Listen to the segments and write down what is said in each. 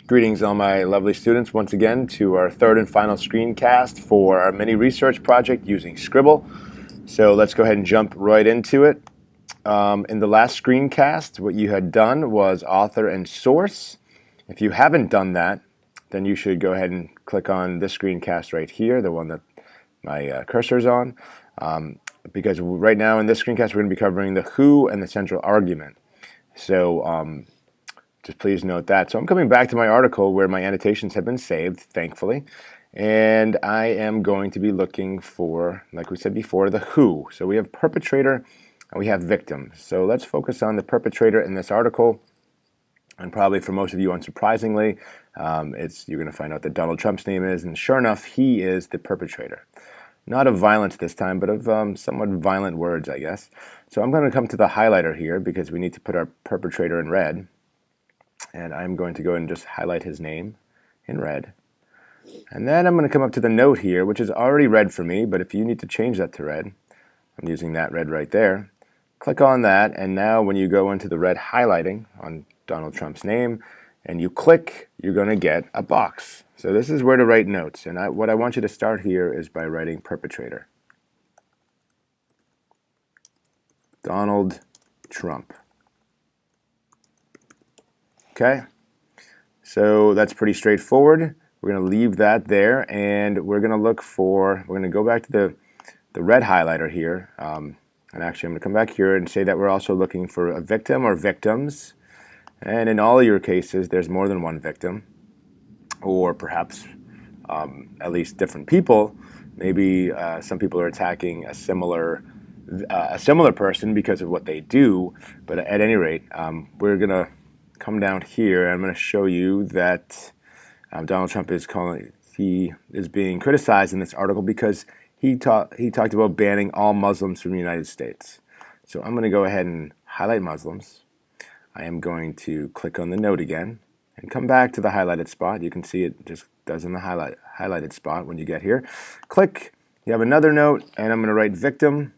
Greetings, all my lovely students, once again to our third and final screencast for our mini research project using Scribble. So let's go ahead and jump right into it. In the last screencast, what you had done was author and source. If you haven't done that, then you should go ahead and click on this screencast right here, the one that my cursor is on, because right now in this screencast we're going to be covering the who and the central argument. So just please note that. So I'm coming back to my article where my annotations have been saved, thankfully. And I am going to be looking for, like we said before, the who. So we have perpetrator and we have victim. So let's focus on the perpetrator in this article. And probably for most of you, unsurprisingly, you're going to find out that Donald Trump's name is, and sure enough, he is the perpetrator. Not of violence this time, but of somewhat violent words, I guess. So I'm going to come to the highlighter here because we need to put our perpetrator in red. And I'm going to go and just highlight his name in red. And then I'm going to come up to the note here, which is already red for me, but if you need to change that to red, I'm using that red right there. Click on that, and now when you go into the red highlighting on Donald Trump's name, and you click, you're going to get a box. So this is where to write notes, and what I want you to start here is by writing perpetrator. Donald Trump. Okay, so that's pretty straightforward. We're going to leave that there, and we're going to go back to the red highlighter here. And actually, I'm going to come back here and say that we're also looking for a victim or victims. And in all of your cases, there's more than one victim, or perhaps at least different people. Maybe some people are attacking a similar person because of what they do. But at any rate, we're going to come down here, and I'm going to show you that Donald Trump is being criticized in this article because he talked about banning all Muslims from the United States. So I'm going to go ahead and highlight Muslims. I am going to click on the note again and come back to the highlighted spot. You can see it just does in the highlighted spot when you get here. Click. You have another note, and I'm going to write victim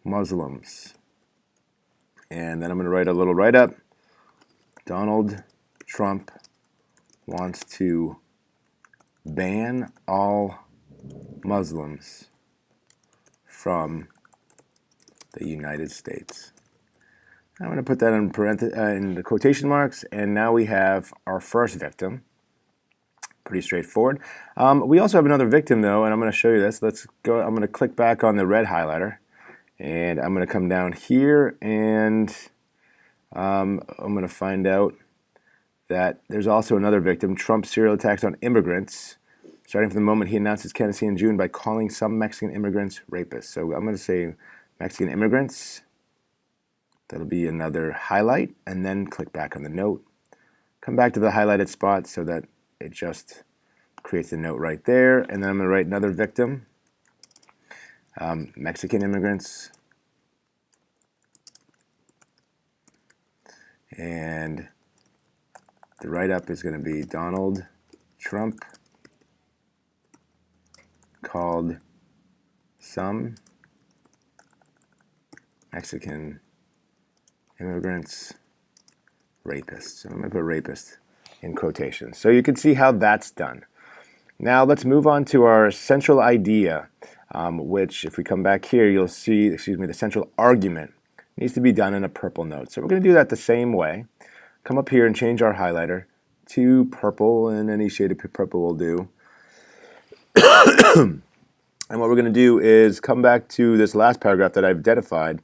Muslims. And then I'm going to write a little write-up. Donald Trump wants to ban all Muslims from the United States. I'm going to put that in the quotation marks, and now we have our first victim. Pretty straightforward. We also have another victim, though, and I'm going to show you this. Let's go. I'm going to click back on the red highlighter. And I'm going to come down here, and I'm going to find out that there's also another victim, Trump's serial attacks on immigrants, starting from the moment he announced his candidacy in June by calling some Mexican immigrants rapists. So I'm going to say Mexican immigrants. That'll be another highlight, and then click back on the note. Come back to the highlighted spot so that it just creates a note right there, and then I'm going to write another victim. Mexican immigrants, and the write-up is going to be Donald Trump called some Mexican immigrants rapists. So I'm going to put rapist in quotations. So you can see how that's done. Now let's move on to our central idea. Which, if we come back here, you'll see, the central argument needs to be done in a purple note. So we're going to do that the same way. Come up here and change our highlighter to purple, and any shade of purple will do. And what we're going to do is come back to this last paragraph that I've identified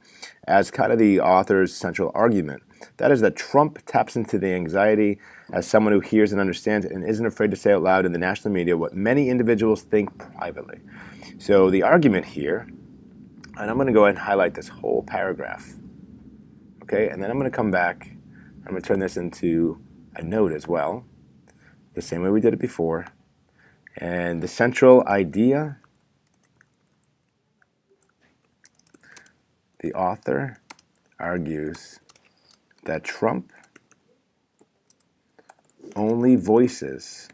as kind of the author's central argument. That is that Trump taps into the anxiety as someone who hears and understands and isn't afraid to say out loud in the national media what many individuals think privately. So the argument here, and I'm going to go ahead and highlight this whole paragraph. Okay, and then I'm going to come back. I'm going to turn this into a note as well, the same way we did it before. And the central idea, the author argues that Trump only voices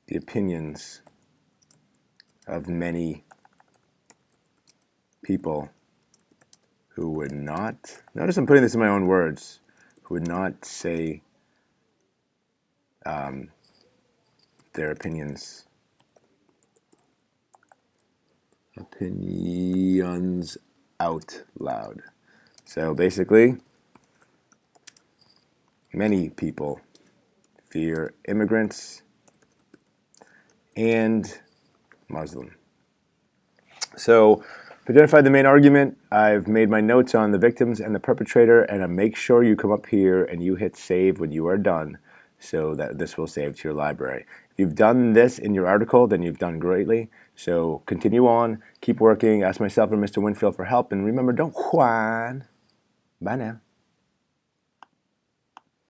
the opinions of many people who would not, notice I'm putting this in my own words, who would not say their opinions out loud. So basically, many people fear immigrants and Muslim. So I've identified the main argument. I've made my notes on the victims and the perpetrator, and I make sure you come up here and you hit save when you are done so that this will save to your library. If you've done this in your article, then you've done greatly. So continue on, keep working, ask myself or Mr. Winfield for help, and remember, don't whine. Bye now.